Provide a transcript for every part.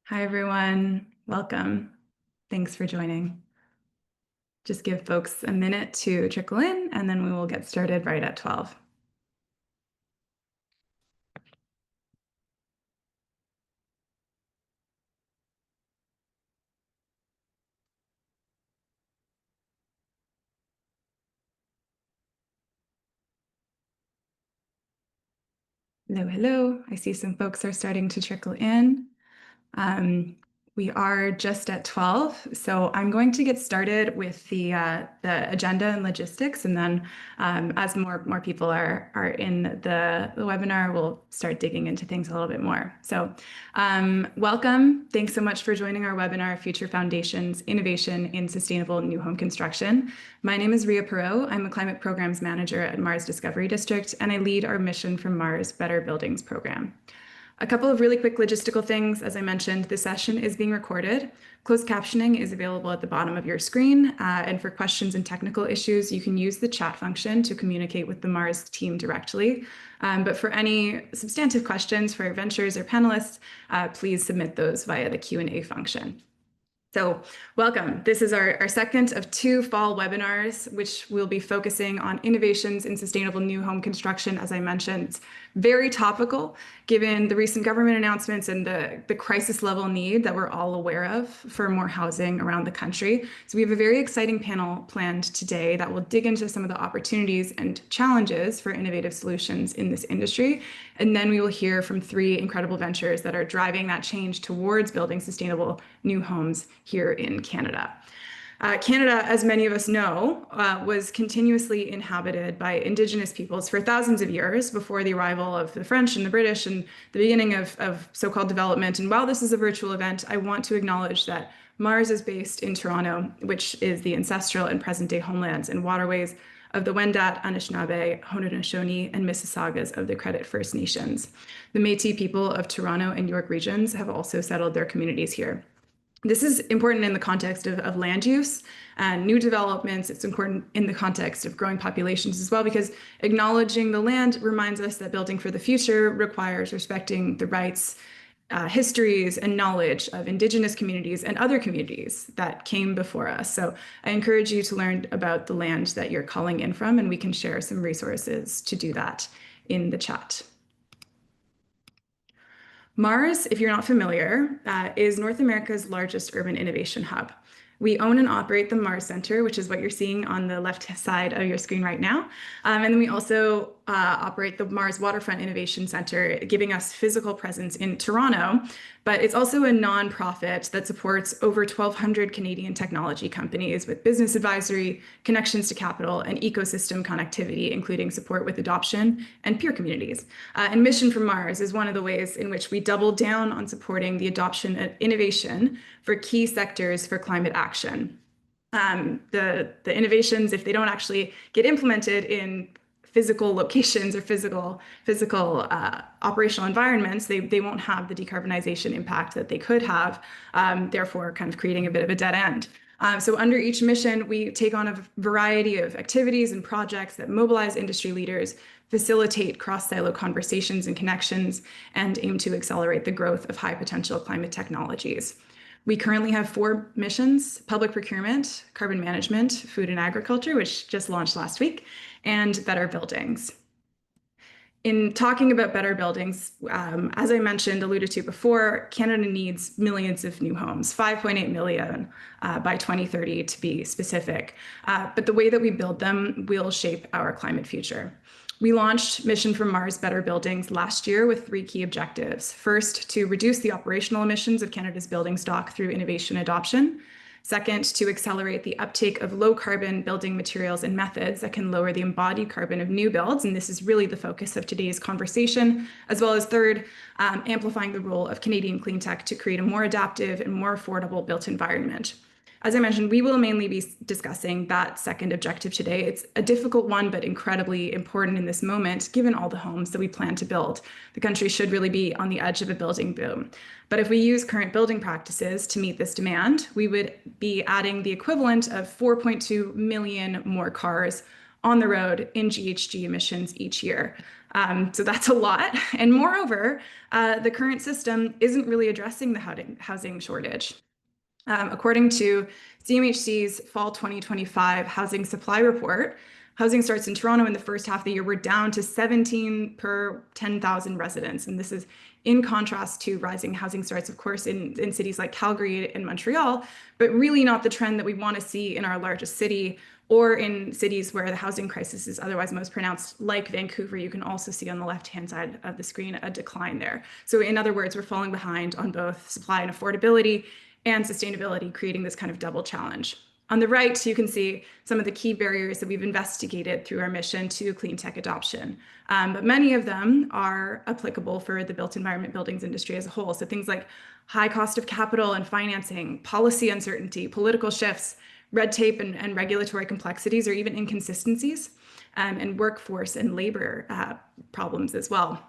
Hi, everyone. Welcome. Thanks for joining. Just give folks a minute to trickle in, and then we will get started right at 12. Hello, hello. I see some folks are starting to trickle in. Um, we are just at 12, so I'm going to get started with the agenda and logistics, and then as more people are in the webinar, we'll start digging into things a little bit more. So welcome. Thanks so much for joining our webinar, Future Foundations, Innovation in Sustainable New Home Construction. My name is Ria Perot. I'm a Climate Programs Manager at MaRS Discovery District, and I lead our Mission from MaRS Better Buildings program. A couple of really quick logistical things. As I mentioned, this session is being recorded. Closed captioning is available at the bottom of your screen. And for questions and technical issues, you can use the chat function to communicate with the MaRS team directly. But for any substantive questions for ventures or panelists, please submit those via the Q&A function. So welcome. This is our second of two fall webinars, which will be focusing on innovations in sustainable new home construction. As I mentioned, it's very topical given the recent government announcements and the crisis level need that we're all aware of for more housing around the country. So we have a very exciting panel planned today that will dig into some of the opportunities and challenges for innovative solutions in this industry. And then we will hear from three incredible ventures that are driving that change towards building sustainable new homes here in Canada. Canada, as many of us know, was continuously inhabited by Indigenous peoples for thousands of years before the arrival of the French and the British and the beginning of so-called development. And while this is a virtual event, I want to acknowledge that MaRS is based in Toronto, which is the ancestral and present-day homelands and waterways of the Wendat, Anishinaabe, Haudenosaunee, and Mississaugas of the Credit First Nations. The Métis people of Toronto and York regions have also settled their communities here. This is important in the context of land use and new developments. It's important in the context of growing populations as well, because acknowledging the land reminds us that building for the future requires respecting the rights, histories, and knowledge of Indigenous communities and other communities that came before us. So I encourage you to learn about the land that you're calling in from, and we can share some resources to do that in the chat. MaRS, if you're not familiar, is North America's largest urban innovation hub. We own and operate the MaRS Center, which is what you're seeing on the left side of your screen right now. And then we also operate the MaRS Waterfront Innovation Center, giving us physical presence in Toronto. But it's also a nonprofit that supports over 1,200 Canadian technology companies with business advisory, connections to capital, and ecosystem connectivity, including support with adoption and peer communities. And Mission from MaRS is one of the ways in which we double down on supporting the adoption of innovation for key sectors for climate action. The innovations, if they don't actually get implemented in physical locations or physical operational environments, they won't have the decarbonization impact that they could have, therefore kind of creating a bit of a dead end. So under each mission, we take on a variety of activities and projects that mobilize industry leaders, facilitate cross-silo conversations and connections, and aim to accelerate the growth of high-potential climate technologies. We currently have 4 missions: public procurement, carbon management, food and agriculture, which just launched last week, and better buildings. In talking about better buildings, as I mentioned, alluded to before, Canada needs millions of new homes, 5.8 million by 2030 to be specific. But the way that we build them will shape our climate future. We launched Mission from MaRS Better Buildings last year with 3 key objectives. First, to reduce the operational emissions of Canada's building stock through innovation adoption. Second, to accelerate the uptake of low-carbon building materials and methods that can lower the embodied carbon of new builds, and this is really the focus of today's conversation. As well as third, amplifying the role of Canadian cleantech to create a more adaptive and more affordable built environment. As I mentioned, we will mainly be discussing that second objective today. It's a difficult one, but incredibly important in this moment, given all the homes that we plan to build. The country should really be on the edge of a building boom. But if we use current building practices to meet this demand, we would be adding the equivalent of 4.2 million more cars on the road in GHG emissions each year. So that's a lot. And moreover, the current system isn't really addressing the housing shortage. According to CMHC's fall 2025 housing supply report, housing starts in Toronto in the first half of the year were down to 17 per 10,000 residents. And this is in contrast to rising housing starts, of course, in cities like Calgary and Montreal, but really not the trend that we want to see in our largest city or in cities where the housing crisis is otherwise most pronounced, like Vancouver. You can also see on the left-hand side of the screen a decline there. So in other words, we're falling behind on both supply and affordability and sustainability, creating this kind of double challenge. On the right, you can see some of the key barriers that we've investigated through our mission to clean tech adoption. But many of them are applicable for the built environment buildings industry as a whole. So things like high cost of capital and financing, policy uncertainty, political shifts, red tape and regulatory complexities, or even inconsistencies, and workforce and labor problems as well.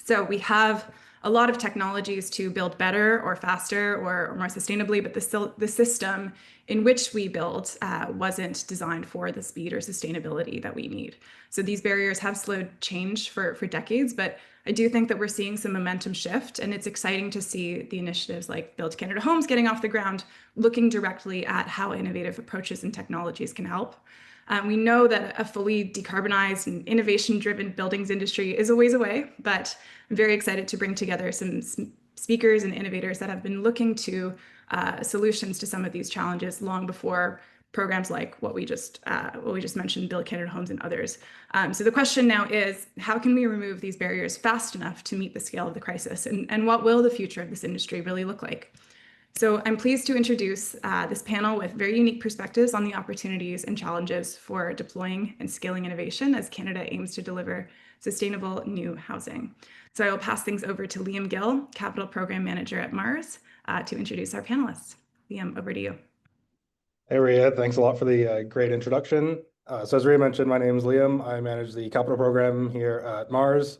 So we have a lot of technologies to build better or faster or more sustainably, but the system in which we build wasn't designed for the speed or sustainability that we need. So these barriers have slowed change for decades, but I do think that we're seeing some momentum shift, and it's exciting to see the initiatives like Build Canada Homes getting off the ground, looking directly at how innovative approaches and technologies can help. We know that a fully decarbonized and innovation-driven buildings industry is a ways away, but I'm very excited to bring together some speakers and innovators that have been looking to solutions to some of these challenges long before programs like what we just mentioned, Build Canada Homes and others. So the question now is, how can we remove these barriers fast enough to meet the scale of the crisis? And what will the future of this industry really look like? So I'm pleased to introduce this panel with very unique perspectives on the opportunities and challenges for deploying and scaling innovation as Canada aims to deliver sustainable new housing. So I will pass things over to Liam Gill, Capital Program Manager at MaRS, to introduce our panelists. Liam, over to you. Hey, Ria, thanks a lot for the great introduction. So as Ria mentioned, my name is Liam. I manage the capital program here at MaRS.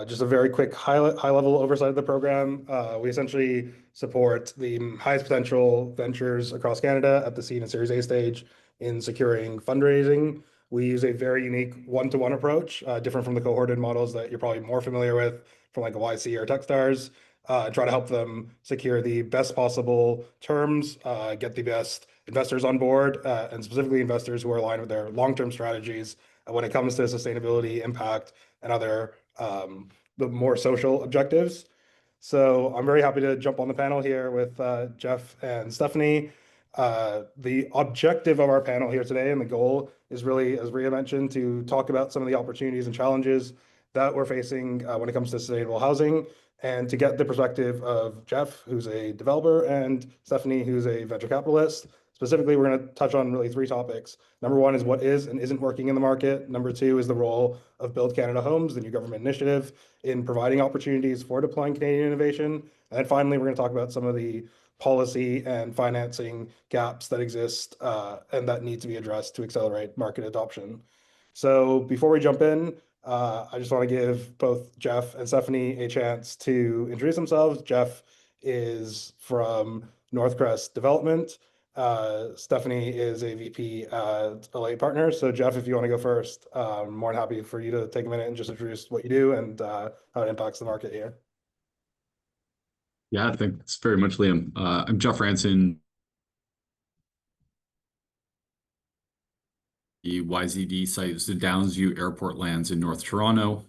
Just a very quick high-level oversight of the program. We essentially support the highest potential ventures across Canada at the seed and Series A stage in securing fundraising. We use a very unique one-to-one approach, different from the cohorted models that you're probably more familiar with from like a YC or Techstars, and try to help them secure the best possible terms, get the best investors on board, and specifically investors who are aligned with their long-term strategies when it comes to sustainability, impact, and other the more social objectives. So I'm very happy to jump on the panel here with Jeff and Stephanie. The objective of our panel here today and the goal is really, as Ria mentioned, to talk about some of the opportunities and challenges that we're facing when it comes to sustainable housing, and to get the perspective of Jeff, who's a developer, and Stephanie, who's a venture capitalist. Specifically, we're going to touch on really three topics. Number one is what is and isn't working in the market. Number two is the role of Build Canada Homes, the new government initiative, in providing opportunities for deploying Canadian innovation. And then finally, we're going to talk about some of the policy and financing gaps that exist and that need to be addressed to accelerate market adoption. So before we jump in, I just want to give both Jeff and Stephanie a chance to introduce themselves. Jeff is from Northcrest Development. Stephanie is a VP at Elite Partners. So Jeff, if you want to go first, I'm more than happy for you to take a minute and just introduce what you do and how it impacts the market here. Yeah, thanks very much, Liam. I'm Jeff Ranson, the YZD site is the Downsview Airport lands in North Toronto.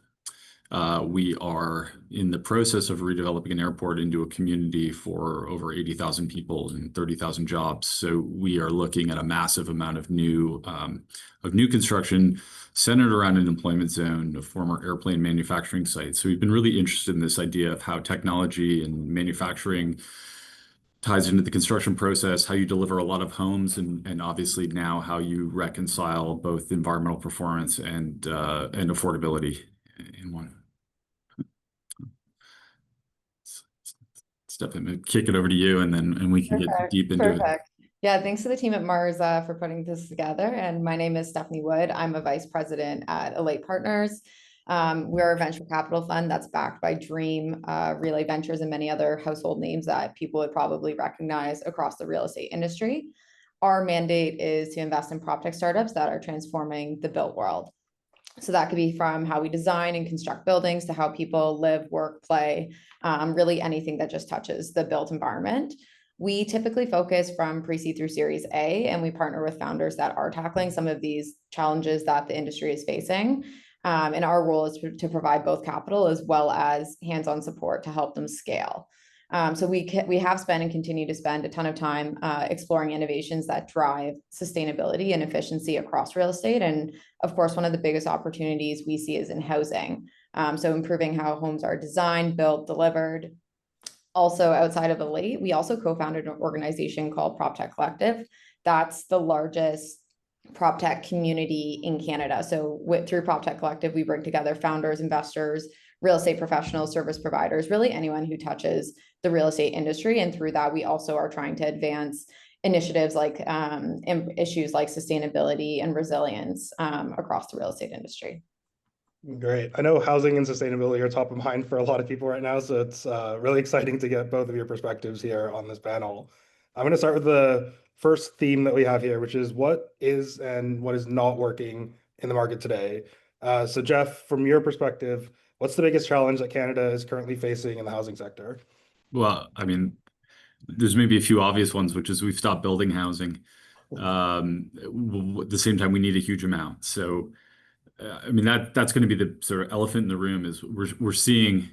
We are in the process of redeveloping an airport into a community for over 80,000 people and 30,000 jobs. So we are looking at a massive amount of new construction centered around an employment zone of former airplane manufacturing sites. So we've been really interested in this idea of how technology and manufacturing ties into the construction process, how you deliver a lot of homes, and obviously now how you reconcile both environmental performance and affordability in one. Stephanie, kick it over to you, and we can get deep into it. Yeah, thanks to the team at MaRS for putting this together. And my name is Stephanie Wood. I'm a vice president at Elite Partners. We're a venture capital fund that's backed by Dream, Relay Ventures, and many other household names that people would probably recognize across the real estate industry. our mandate is to invest in prop tech startups that are transforming the built world. So that could be from how we design and construct buildings to how people live, work, play, really anything that just touches the built environment. We typically focus from pre-seed through Series A, and we partner with founders that are tackling some of these challenges that the industry is facing. And our role is to provide both capital as well as hands-on support to help them scale. So we have spent and continue to spend a ton of time exploring innovations that drive sustainability and efficiency across real estate. And of course, one of the biggest opportunities we see is in housing. So improving how homes are designed, built, delivered. Also, outside of Elate, we also co-founded an organization called PropTech Collective. That's the largest prop tech community in Canada. So through PropTech Collective, we bring together founders, investors, real estate professionals, service providers, really anyone who touches the real estate industry. And through that, we also are trying to advance initiatives like issues like sustainability and resilience across the real estate industry. Great. I know housing and sustainability are top of mind for a lot of people right now, so it's really exciting to get both of your perspectives here on this panel. I'm going to start with the first theme that we have here, which is what is and what is not working in the market today. So Jeff, from your perspective, what's the biggest challenge that Canada is currently facing in the housing sector? Well, I mean, there's maybe a few obvious ones, which is we've stopped building housing. At the same time, we need a huge amount. So, I mean, that's going to be the sort of elephant in the room is we're seeing,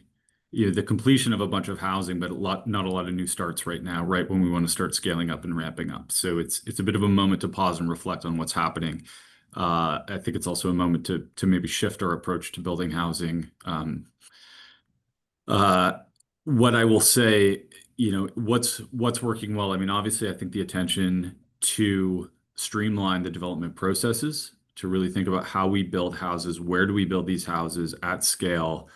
the completion of a bunch of housing, but not a lot of new starts right now, right when we want to start scaling up and ramping up. So it's a bit of a moment to pause and reflect on what's happening. I think it's also a moment to maybe shift our approach to building housing. What I will say, what's working well. I mean, obviously, I think the attention to streamline the development processes, to really think about how we build houses, where do we build these houses at scale?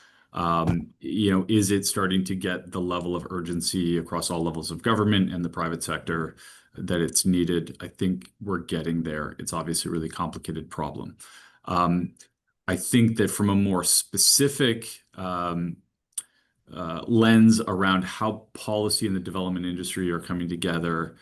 Is it starting to get the level of urgency across all levels of government and the private sector that it's needed? I think we're getting there. It's obviously a really complicated problem. I think that from a more specific lens around how policy and the development industry are coming together,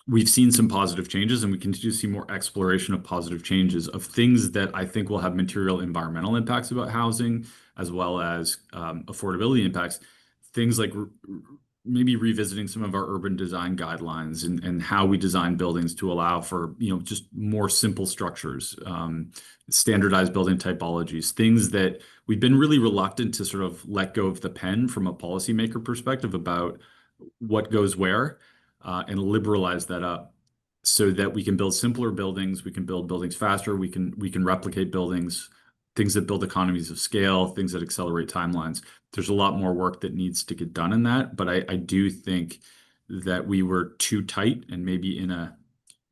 we've seen some positive changes, and we continue to see more exploration of positive changes of things that I think will have material environmental impacts about housing, as well as affordability impacts. Things like maybe revisiting some of our urban design guidelines and how we design buildings to allow for, just more simple structures, standardized building typologies, things that we've been really reluctant to sort of let go of the pen from a policymaker perspective about what goes where. And liberalize that up so that we can build simpler buildings, we can build buildings faster, we can replicate buildings, things that build economies of scale, things that accelerate timelines. There's a lot more work that needs to get done in that, but I do think that we were too tight, and maybe in a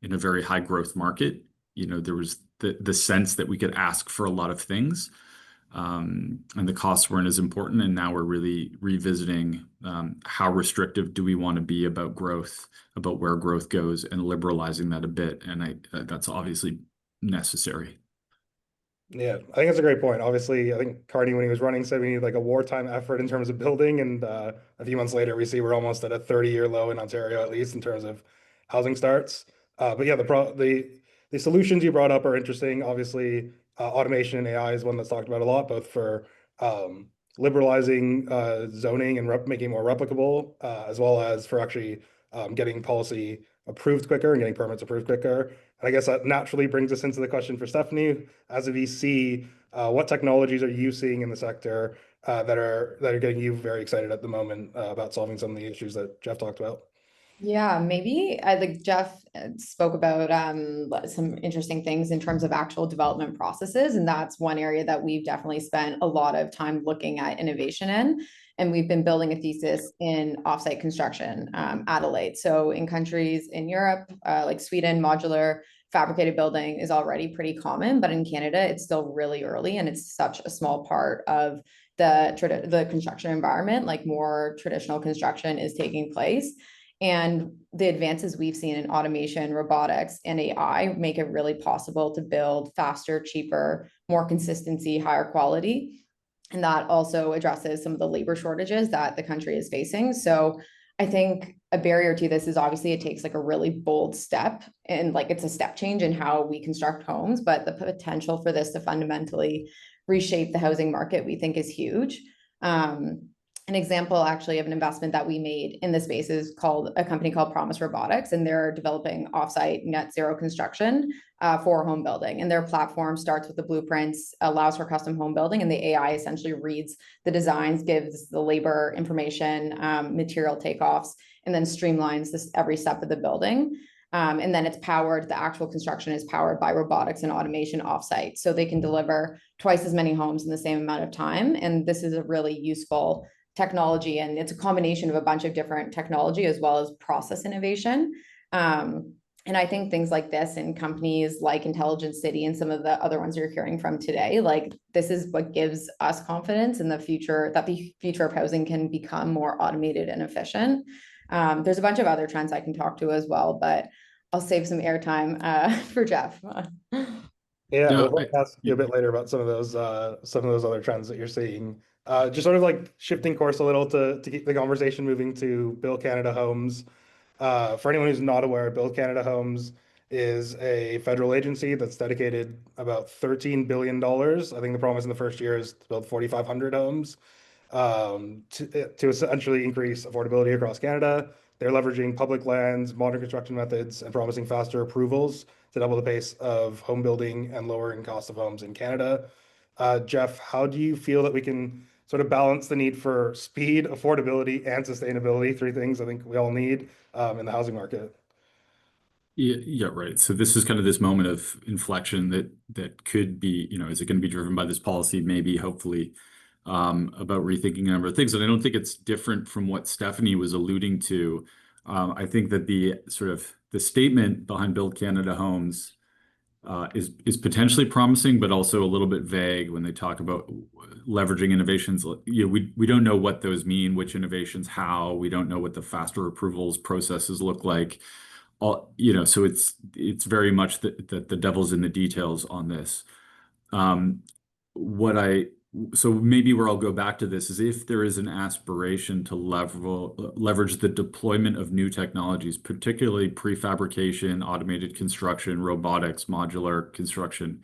very high growth market, there was the sense that we could ask for a lot of things. And the costs weren't as important. And now we're really revisiting how restrictive do we want to be about growth, about where growth goes, and liberalizing that a bit. And that's obviously necessary. Yeah, I think that's a great point. Obviously, I think Carney, when he was running, said we need like a wartime effort in terms of building. And a few months later, we see we're almost at a 30-year low in Ontario, at least in terms of housing starts. But yeah, the solutions you brought up are interesting. Obviously, automation and AI is one that's talked about a lot, both for liberalizing zoning and making it more replicable, as well as for actually getting policy approved quicker and getting permits approved quicker. And I guess that naturally brings us into the question for Stephanie. As a VC, what technologies are you seeing in the sector that are getting you very excited at the moment about solving some of the issues that Jeff talked about? Yeah, maybe I think Jeff spoke about some interesting things in terms of actual development processes. And that's one area that we've definitely spent a lot of time looking at innovation in. And we've been building a thesis in offsite construction at Elate. So in countries in Europe, like Sweden, modular fabricated building is already pretty common, but in Canada, it's still really early, and it's such a small part of the construction environment. Like more traditional construction is taking place. And the advances we've seen in automation, robotics, and AI make it really possible to build faster, cheaper, more consistency, higher quality. And that also addresses some of the labor shortages that the country is facing. So I think a barrier to this is obviously it takes like a really bold step, and like it's a step change in how we construct homes, but the potential for this to fundamentally reshape the housing market, we think is huge. An example actually of an investment that we made in this space is called a company called Promise Robotics, and they're developing offsite net zero construction for home building. And their platform starts with the blueprints, allows for custom home building, and the AI essentially reads the designs, gives the labor information, material takeoffs, and then streamlines this every step of the building. And then it's powered, the actual construction is powered by robotics and automation offsite. So they can deliver twice as many homes in the same amount of time. And this is a really useful technology, and it's a combination of a bunch of different technology as well as process innovation. And I think things like this in companies like Intelligent City and some of the other ones you're hearing from today, like this is what gives us confidence in the future, that the future of housing can become more automated and efficient. There's a bunch of other trends I can talk to as well, but I'll save some airtime for Jeff. Yeah, No, we'll ask you a bit later about some of those other trends that you're seeing. Just sort of like shifting course a little to keep the conversation moving to Build Canada Homes. For anyone who's not aware, Build Canada Homes is a federal agency that's dedicated about $13 billion. I think the promise in the first year is to build 4,500 homes to essentially increase affordability across Canada. They're leveraging public lands, modern construction methods, and promising faster approvals to double the pace of home building and lowering cost of homes in Canada. Jeff, how do you feel that we can sort of balance the need for speed, affordability, and sustainability, three things I think we all need in the housing market? Yeah, right. So this is kind of this moment of inflection that could be, is it going to be driven by this policy? Maybe, hopefully, about rethinking a number of things. And I don't think it's different from what Stephanie was alluding to. I think that the statement behind Build Canada Homes is potentially promising, but also a little bit vague when they talk about leveraging innovations. We don't know what those mean, which innovations, how. We don't know what the faster approvals processes look like. So it's very much that the devil's in the details on this. So maybe where I'll go back to this is if there is an aspiration to leverage the deployment of new technologies, particularly prefabrication, automated construction, robotics, modular construction.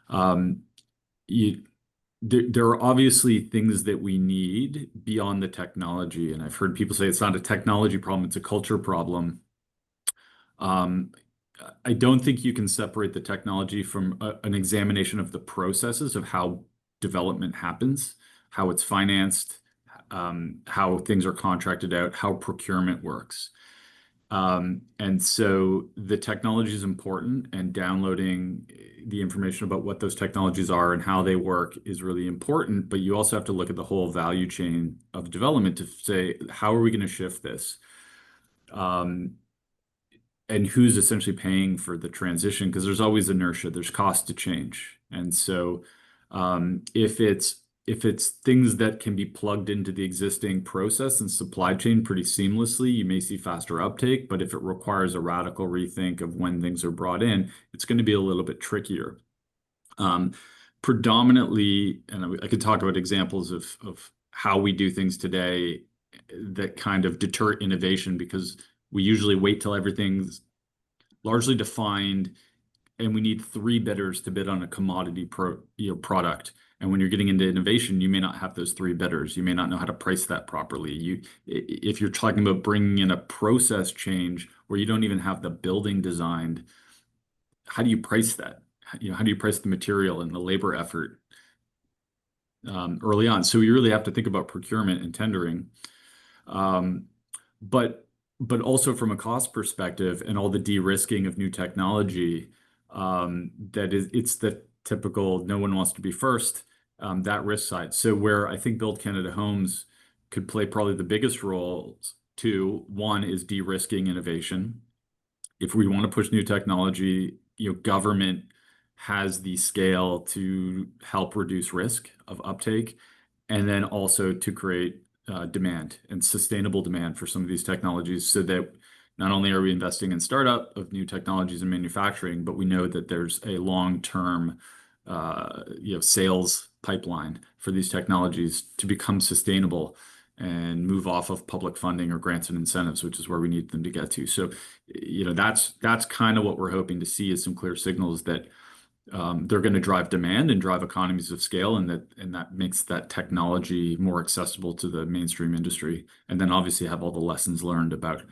There are obviously things that we need beyond the technology. And I've heard people say it's not a technology problem, it's a culture problem. I don't think you can separate the technology from an examination of the processes of how development happens, how it's financed, how things are contracted out, how procurement works. And so the technology is important, and downloading the information about what those technologies are and how they work is really important. But you also have to look at the whole value chain of development to say, how are we going to shift this? And who's essentially paying for the transition? Because there's always inertia, there's cost to change. And so if it's things that can be plugged into the existing process and supply chain pretty seamlessly, you may see faster uptake. But if it requires a radical rethink of when things are brought in, it's going to be a little bit trickier. Predominantly, and I could talk about examples of how we do things today that kind of deter innovation, because we usually wait till everything's largely defined and we need three bidders to bid on a commodity product. And when you're getting into innovation, you may not have those three bidders. You may not know how to price that properly. If you're talking about bringing in a process change where you don't even have the building designed, how do you price that? How do you price the material and the labor effort early on? So you really have to think about procurement and tendering. But also from a cost perspective and all the de-risking of new technology, it's the typical no one wants to be first, that risk side. So where I think Build Canada Homes could play probably the biggest roles too, one is de-risking innovation. If we want to push new technology, government has the scale to help reduce risk of uptake, and then also to create demand and sustainable demand for some of these technologies, so that not only are we investing in startup of new technologies and manufacturing, but we know that there's a long-term sales pipeline for these technologies to become sustainable. and move off of public funding or grants and incentives, which is where we need them to get to. So, that's kind of what we're hoping to see, is some clear signals that they're going to drive demand and drive economies of scale, and that makes that technology more accessible to the mainstream industry. And then obviously have all the lessons learned about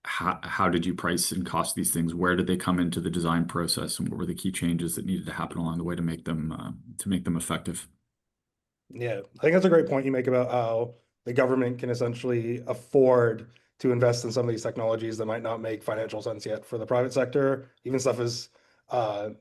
how did you price and cost these things? Where did they come into the design process, and what were the key changes that needed to happen along the way to make them effective? Yeah, I think that's a great point you make about how the government can essentially afford to invest in some of these technologies that might not make financial sense yet for the private sector. Even stuff as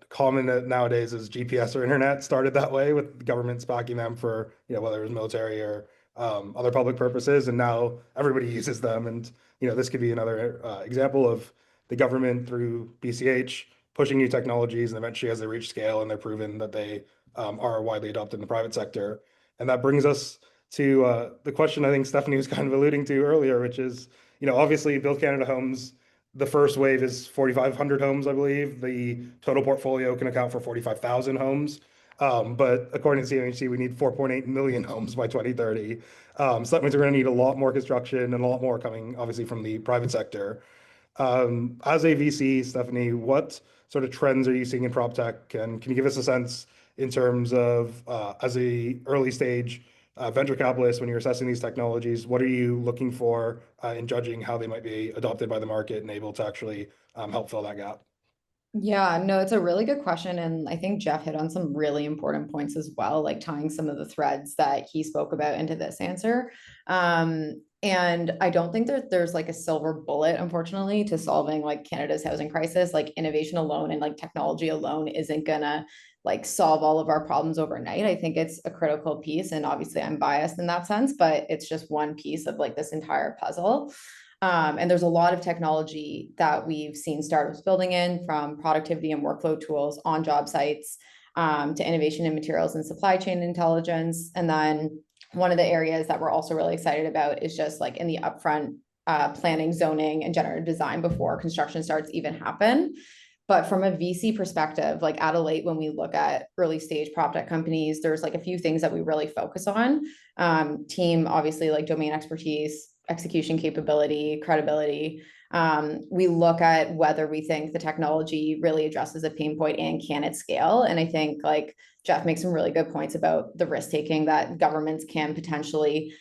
common nowadays as GPS or internet started that way, with governments backing them for, whether it was military or other public purposes, and now everybody uses them. And this could be another example of the government through BCH pushing new technologies, and eventually as they reach scale and they're proven that they are widely adopted in the private sector. And that brings us to the question I think Stephanie was kind of alluding to earlier, which is, obviously Build Canada Homes, the first wave is 4,500 homes, I believe. The total portfolio can account for 45,000 homes. But according to CMHC, we need 4.8 million homes by 2030. So that means we're going to need a lot more construction and a lot more coming, obviously, from the private sector. As a VC, Stephanie, what sort of trends are you seeing in prop tech? And can you give us a sense in terms of, as a early stage venture capitalist, when you're assessing these technologies, what are you looking for in judging how they might be adopted by the market and able to actually help fill that gap? Yeah, no, it's a really good question. And I think Jeff hit on some really important points as well, like tying some of the threads that he spoke about into this answer. And I don't think that there's like a silver bullet, unfortunately, to solving like Canada's housing crisis. Like innovation alone and like technology alone isn't gonna like solve all of our problems overnight. I think it's a critical piece. And obviously I'm biased in that sense, but it's just one piece of like this entire puzzle. And there's a lot of technology that we've seen startups building in, from productivity and workflow tools on job sites, to innovation in materials and supply chain intelligence. And then one of the areas that we're also really excited about is just like in the upfront planning, zoning, and generative design before construction starts even happen. But from a VC perspective, like at Elate, when we look at early stage prop tech companies, there's like a few things that we really focus on. Team, obviously, like domain expertise, execution capability, credibility. We look at whether we think the technology really addresses a pain point and can it scale. And I think like Jeff makes some really good points about the risk taking that governments can potentially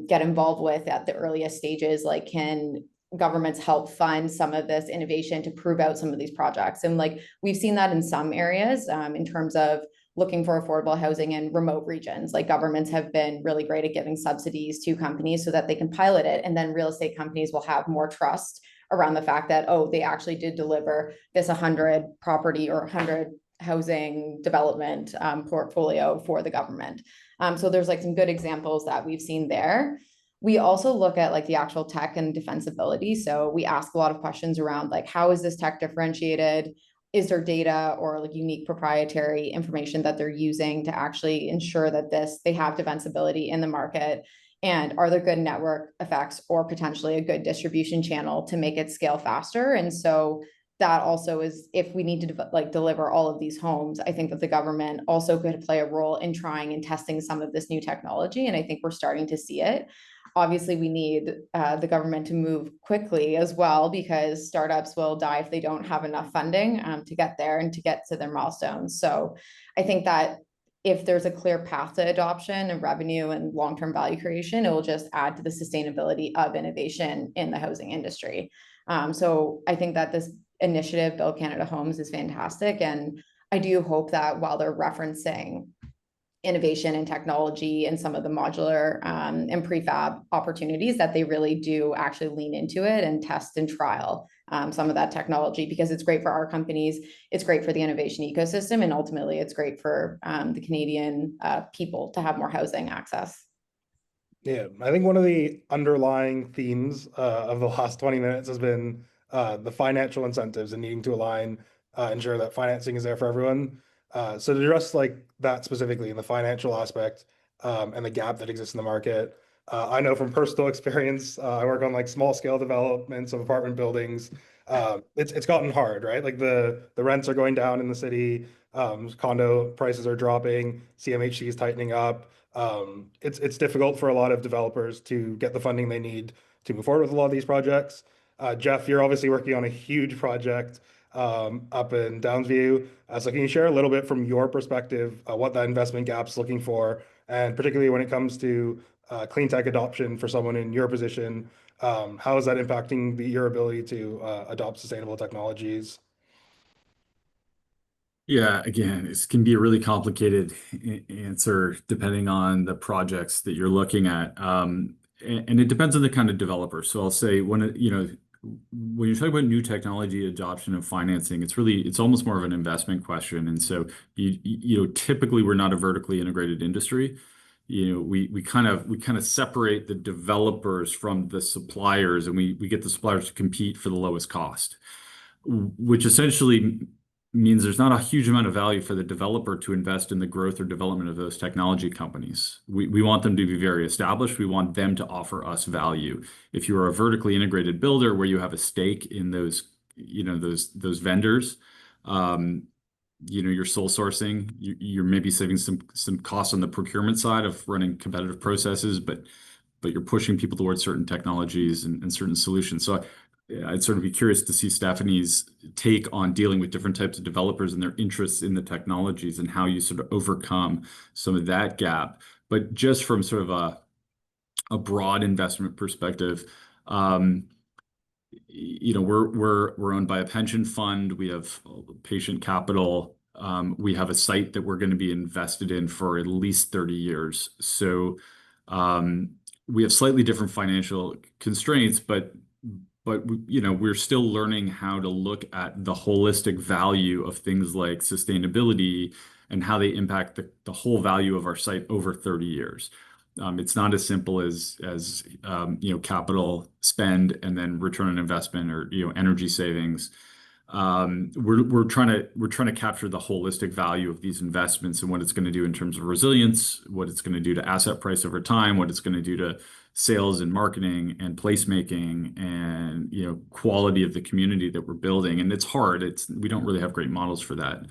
get involved with at the earliest stages. Like, can governments help fund some of this innovation to prove out some of these projects? And like we've seen that in some areas in terms of looking for affordable housing in remote regions. Like governments have been really great at giving subsidies to companies so that they can pilot it. And then real estate companies will have more trust around the fact that, oh, they actually did deliver this 100 property or 100 housing development portfolio for the government. So there's like some good examples that we've seen there. We also look at like the actual tech and defensibility. So we ask a lot of questions around like, how is this tech differentiated? Is there data or like unique proprietary information that they're using to actually ensure that they have defensibility in the market? And are there good network effects or potentially a good distribution channel to make it scale faster? And so that also is, if we need to like deliver all of these homes, I think that the government also could play a role in trying and testing some of this new technology. And I think we're starting to see it. Obviously, we need the government to move quickly as well, because startups will die if they don't have enough funding to get there and to get to their milestones. So I think that if there's a clear path to adoption and revenue and long-term value creation, it will just add to the sustainability of innovation in the housing industry. So I think that this initiative, Build Canada Homes, is fantastic. And I do hope that while they're referencing innovation and technology and some of the modular and prefab opportunities, that they really do actually lean into it and test and trial some of that technology, because it's great for our companies, it's great for the innovation ecosystem, and ultimately it's great for the Canadian people to have more housing access. Yeah, I think one of the underlying themes of the last 20 minutes has been the financial incentives and needing to align, ensure that financing is there for everyone. So to address like that specifically in the financial aspect and the gap that exists in the market, I know from personal experience, I work on like small scale developments of apartment buildings. It's gotten hard, right? Like the rents are going down in the city, condo prices are dropping, CMHC is tightening up. It's difficult for a lot of developers to get the funding they need to move forward with a lot of these projects. Jeff, you're obviously working on a huge project up in Downsview. So can you share a little bit from your perspective what that investment gap's looking for, and particularly when it comes to clean tech adoption for someone in your position, how is that impacting your ability to adopt sustainable technologies? Yeah, again, it can be a really complicated answer depending on the projects that you're looking at. And it depends on the kind of developer. So I'll say when you're talking about new technology adoption and financing, it's almost more of an investment question. And so typically we're not a vertically integrated industry. We kind of separate the developers from the suppliers, and we get the suppliers to compete for the lowest cost, which essentially means there's not a huge amount of value for the developer to invest in the growth or development of those technology companies. We want them to be very established. We want them to offer us value. If you are a vertically integrated builder where you have a stake in those vendors, you're sole sourcing, you're maybe saving some costs on the procurement side of running competitive processes, but you're pushing people towards certain technologies and certain solutions. So I'd sort of be curious to see Stephanie's take on dealing with different types of developers and their interests in the technologies and how you sort of overcome some of that gap. But just from sort of a broad investment perspective, we're owned by a pension fund. We have patient capital. We have a site that we're going to be invested in for at least 30 years. So we have slightly different financial constraints, but we're still learning how to look at the holistic value of things like sustainability and how they impact the whole value of our site over 30 years. It's not as simple as capital spend and then return on investment or energy savings. We're trying to capture the holistic value of these investments and what it's going to do in terms of resilience, what it's going to do to asset price over time, what it's going to do to sales and marketing and placemaking and quality of the community that we're building. And it's hard. We don't really have great models for that.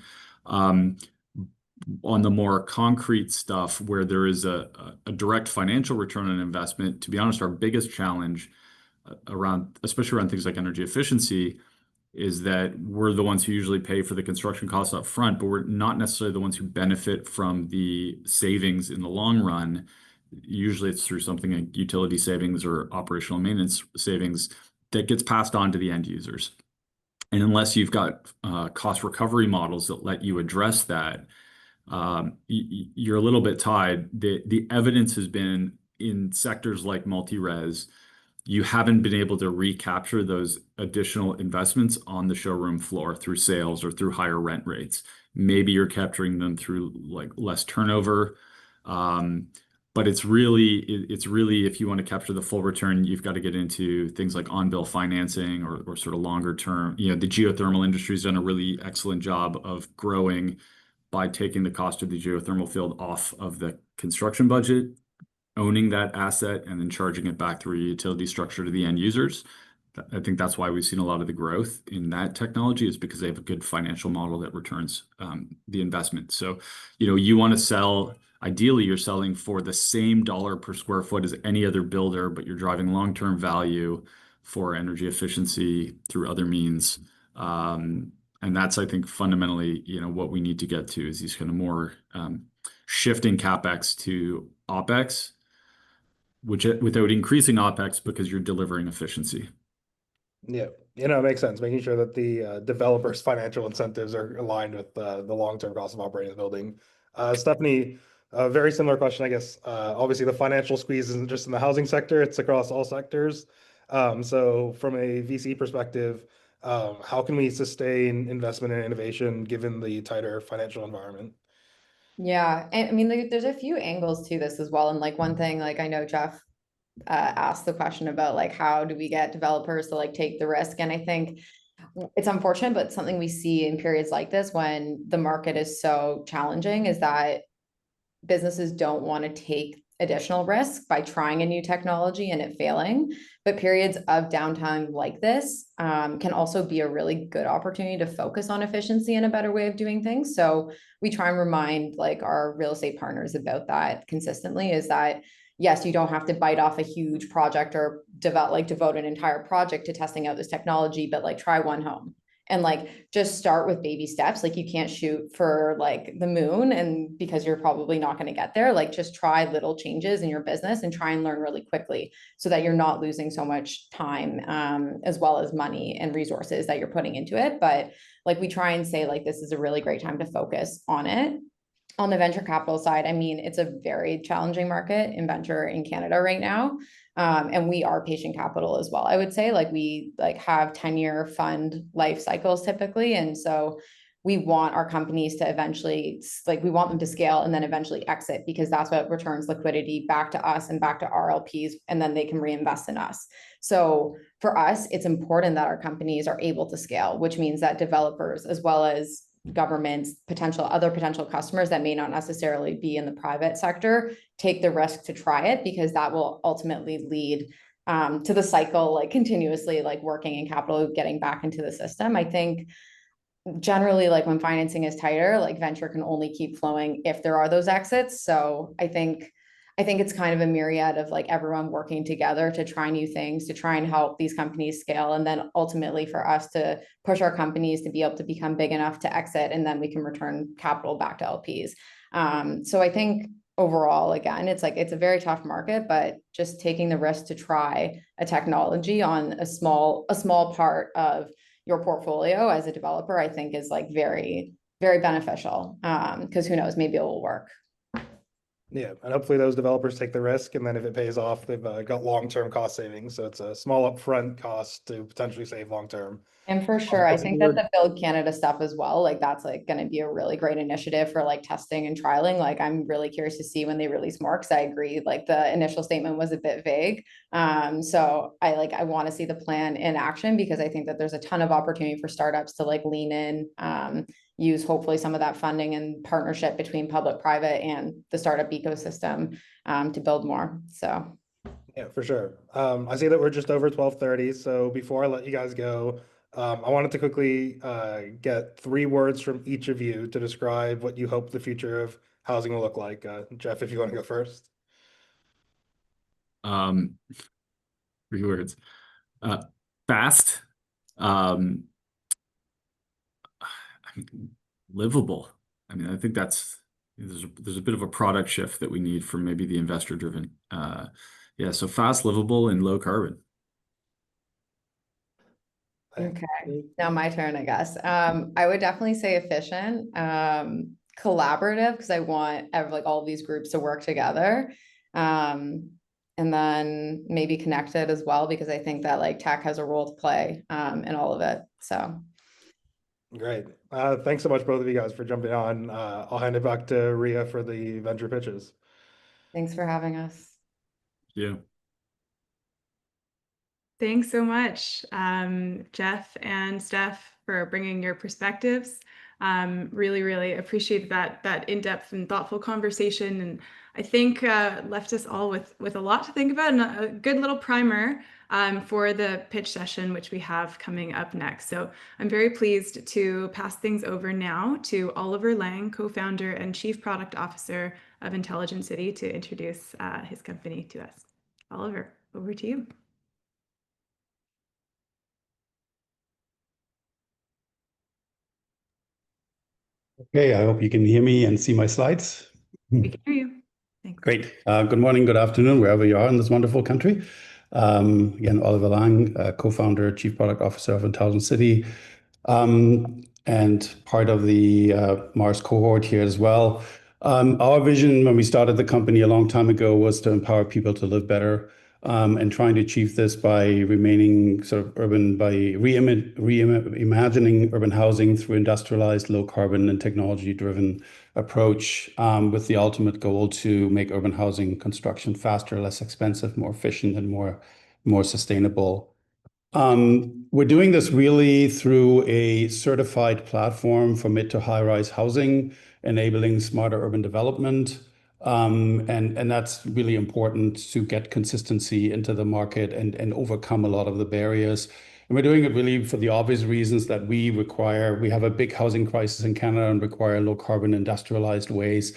On the more concrete stuff where there is a direct financial return on investment, to be honest, our biggest challenge especially around things like energy efficiency, is that we're the ones who usually pay for the construction costs up front, but we're not necessarily the ones who benefit from the savings in the long run. Usually it's through something like utility savings or operational maintenance savings that gets passed on to the end users. And unless you've got cost recovery models that let you address that, you're a little bit tied. The evidence has been in sectors like multi-res, you haven't been able to recapture those additional investments on the showroom floor through sales or through higher rent rates. Maybe you're capturing them through like less turnover. But it's really, if you want to capture the full return, you've got to get into things like on-bill financing or sort of longer term. The geothermal industry's done a really excellent job of growing by taking the cost of the geothermal field off of the construction budget, owning that asset, and then charging it back through a utility structure to the end users. I think that's why we've seen a lot of the growth in that technology, is because they have a good financial model that returns the investment. So, you want to sell, ideally, you're selling for the same dollar per square foot as any other builder, but you're driving long-term value for energy efficiency through other means. And that's, I think, fundamentally, what we need to get to is these kind of more shifting CapEx to OpEx, which without increasing OpEx because you're delivering efficiency. Yeah, it makes sense. Making sure that the developers' financial incentives are aligned with the long-term cost of operating the building. Stephanie, a very similar question, I guess. Obviously, the financial squeeze isn't just in the housing sector; it's across all sectors. So, from a VC perspective, how can we sustain investment and innovation given the tighter financial environment? Yeah, and I mean, there's a few angles to this as well. And like one thing, like I know Jeff asked the question about like how do we get developers to like take the risk, and I think it's unfortunate, but something we see in periods like this when the market is so challenging is that businesses don't want to take additional risk by trying a new technology and it failing. But periods of downtime like this can also be a really good opportunity to focus on efficiency and a better way of doing things. So we try and remind like our real estate partners about that consistently, is that yes, you don't have to bite off a huge project or devote an entire project to testing out this technology, but like try one home and like just start with baby steps. Like you can't shoot for like the moon, and because you're probably not going to get there, like just try little changes in your business and try and learn really quickly so that you're not losing so much time as well as money and resources that you're putting into it. But like we try and say like this is a really great time to focus on it. On the venture capital side, I mean, it's a very challenging market in venture in Canada right now. And we are patient capital as well. I would say like we like have 10-year fund life cycles typically. And so we want our companies to eventually, like we want them to scale and then eventually exit, because that's what returns liquidity back to us and back to our LPs, and then they can reinvest in us. So for us, it's important that our companies are able to scale, which means that developers as well as governments, other potential customers that may not necessarily be in the private sector take the risk to try it, because that will ultimately lead to the cycle, like continuously like working in capital, getting back into the system. I think generally like when financing is tighter, like venture can only keep flowing if there are those exits. So I think it's kind of a myriad of like everyone working together to try new things, to try and help these companies scale. And then ultimately for us to push our companies to be able to become big enough to exit, and then we can return capital back to LPs. So I think overall, again, it's like, it's a very tough market, but just taking the risk to try a technology on a small part of your portfolio as a developer, I think is like very, very beneficial. Because who knows, maybe it will work. Yeah, and hopefully those developers take the risk, and then if it pays off, they've got long-term cost savings. So it's a small upfront cost to potentially save long-term. And for sure, I think that the Build Canada stuff as well, like that's like going to be a really great initiative for like testing and trialing. Like I'm really curious to see when they release more, because I agree, like the initial statement was a bit vague. So I want to see the plan in action, because I think that there's a ton of opportunity for startups to like lean in, use hopefully some of that funding and partnership between public, private, and the startup ecosystem to build more. So. Yeah, for sure. I see that we're just over 12:30. So before I let you guys go, I wanted to quickly get 3 words from each of you to describe what you hope the future of housing will look like. Jeff, if you want to go first. 3 words. Fast. Livable. I mean, I think there's a bit of a product shift that we need for maybe the investor driven. Yeah, so fast, livable, and low carbon. Okay, now my turn, I guess. I would definitely say efficient, collaborative, because I want like all of these groups to work together. And then maybe connected as well, because I think that like tech has a role to play in all of it. So. Great. Thanks so much, both of you guys, for jumping on. I'll hand it back to Ria for the venture pitches. Thanks for having us. Yeah. Thanks so much, Jeff and Steph, for bringing your perspectives. Really, really appreciate that in-depth and thoughtful conversation, and I think left us all with a lot to think about, and a good little primer for the pitch session, which we have coming up next. So I'm very pleased to pass things over now to Oliver Lang, co-founder and chief product officer of Intelligent City, to introduce his company to us. Oliver, over to you. Okay, I hope you can hear me and see my slides. We can hear you. Thanks. Great. Good morning, good afternoon, wherever you are in this wonderful country. Again, Oliver Lang, co-founder, chief product officer of Intelligent City, and part of the MaRS cohort here as well. Our vision when we started the company a long time ago was to empower people to live better, and trying to achieve this by remaining sort of urban, by reimagining urban housing through industrialized, low carbon and technology driven approach, with the ultimate goal to make urban housing construction faster, less expensive, more efficient, and more sustainable. We're doing this really through a certified platform for mid to high rise housing, enabling smarter urban development. And that's really important to get consistency into the market and overcome a lot of the barriers. And we're doing it really for the obvious reasons that we have a big housing crisis in Canada and require low carbon industrialized ways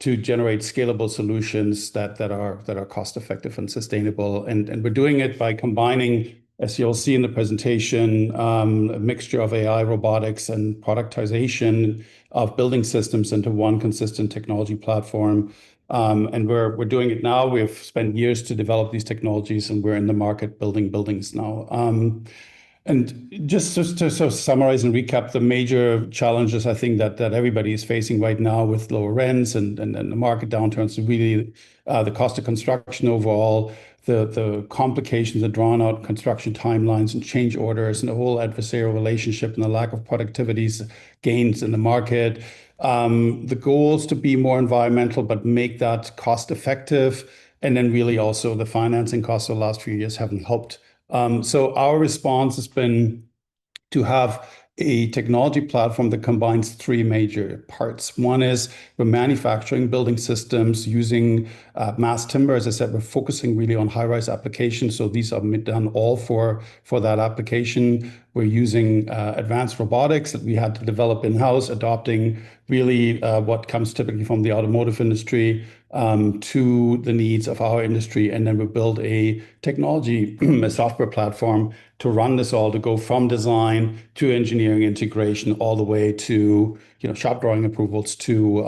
to generate scalable solutions that are cost effective and sustainable. And we're doing it by combining, as you'll see in the presentation, a mixture of AI, robotics, and productization of building systems into one consistent technology platform. And we're doing it now. We've spent years to develop these technologies, and we're in the market building buildings now. And just to sort of summarize and recap the major challenges I think that everybody is facing right now with lower rents and the market downturns, really the cost of construction overall, the complications, the drawn out construction timelines and change orders, and the whole adversarial relationship and the lack of productivity gains in the market. The goals to be more environmental, but make that cost effective. And then really also the financing costs of the last few years haven't helped. So our response has been to have a technology platform that combines three major parts. One is we're manufacturing building systems using mass timber. As I said, we're focusing really on high-rise applications. So these are done all for that application. We're using advanced robotics that we had to develop in-house, adopting really what comes typically from the automotive industry to the needs of our industry. And then we build a technology, a software platform to run this all, to go from design to engineering integration all the way to shop drawing approvals to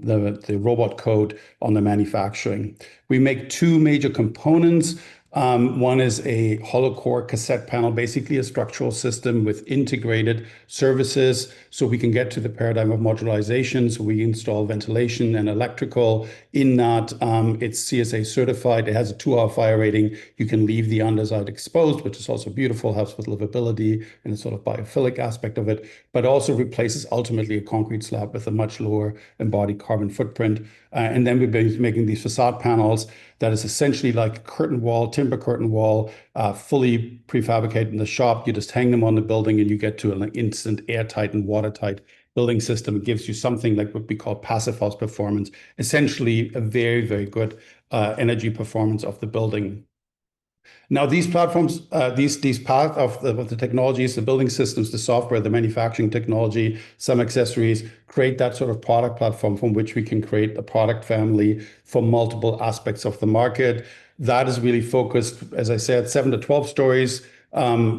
the robot code on the manufacturing. We make two major components. One is a hollow core cassette panel, basically a structural system with integrated services. So we can get to the paradigm of modularization. So we install ventilation and electrical in that. It's CSA certified. It has a 2-hour fire rating. You can leave the underside exposed, which is also beautiful, helps with livability and the sort of biophilic aspect of it, but also replaces ultimately a concrete slab with a much lower embodied carbon footprint. And then we've been making these facade panels that is essentially like a curtain wall, timber curtain wall, fully prefabricated in the shop. You just hang them on the building and you get to an instant airtight and watertight building system. It gives you something like what we call passive house performance, essentially a very, very good energy performance of the building. Now, these platforms, these part of the technologies, the building systems, the software, the manufacturing technology, some accessories, create that sort of product platform from which we can create a product family for multiple aspects of the market. That is really focused, as I said, 7 to 12 stories,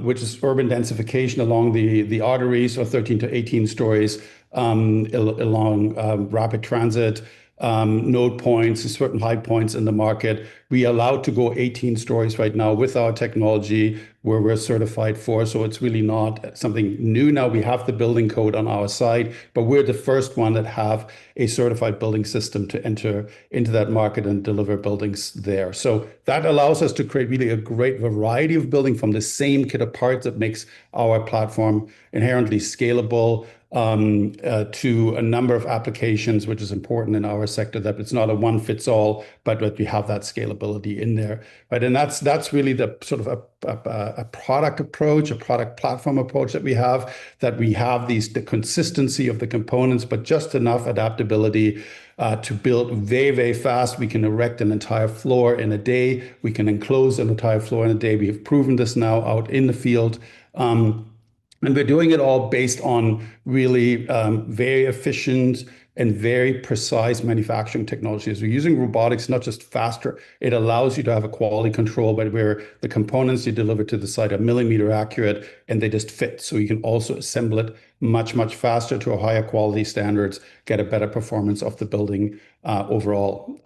which is urban densification along the arteries, or 13 to 18 stories along rapid transit. Node points, certain high points in the market. We are allowed to go 18 stories right now with our technology where we're certified for. So it's really not something new. Now we have the building code on our side, but we're the first one that have a certified building system to enter into that market and deliver buildings there. So that allows us to create really a great variety of building from the same kit of parts that makes our platform inherently scalable to a number of applications, which is important in our sector, that it's not a one fits all, but that we have that scalability in there. Right. And that's really the sort of a product approach, a product platform approach that we have the consistency of the components, but just enough adaptability to build very, very fast. We can erect an entire floor in a day. We can enclose an entire floor in a day. We have proven this now out in the field. And we're doing it all based on really very efficient and very precise manufacturing technologies. We're using robotics, not just faster. It allows you to have a quality control, but where the components you deliver to the site are millimeter accurate and they just fit. So you can also assemble it much, much faster to a higher quality standards, get a better performance of the building overall.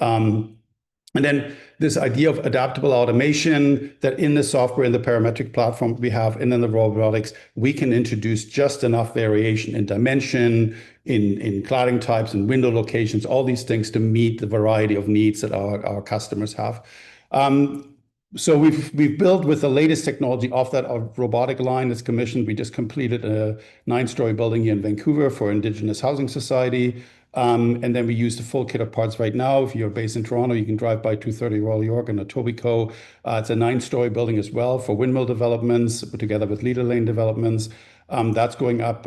And then this idea of adaptable automation, that in the software, in the parametric platform we have, and in the robotics, we can introduce just enough variation in dimension, in cladding types, and window locations, all these things to meet the variety of needs that our customers have. So we've built with the latest technology off that robotic line that's commissioned. We just completed a 9-story building here in Vancouver for Indigenous Housing Society. And then we use the full kit of parts right now. If you're based in Toronto, you can drive by 230 Royal York and Etobicoke. It's a 9-story building as well for windmill developments, together with leader lane developments. That's going up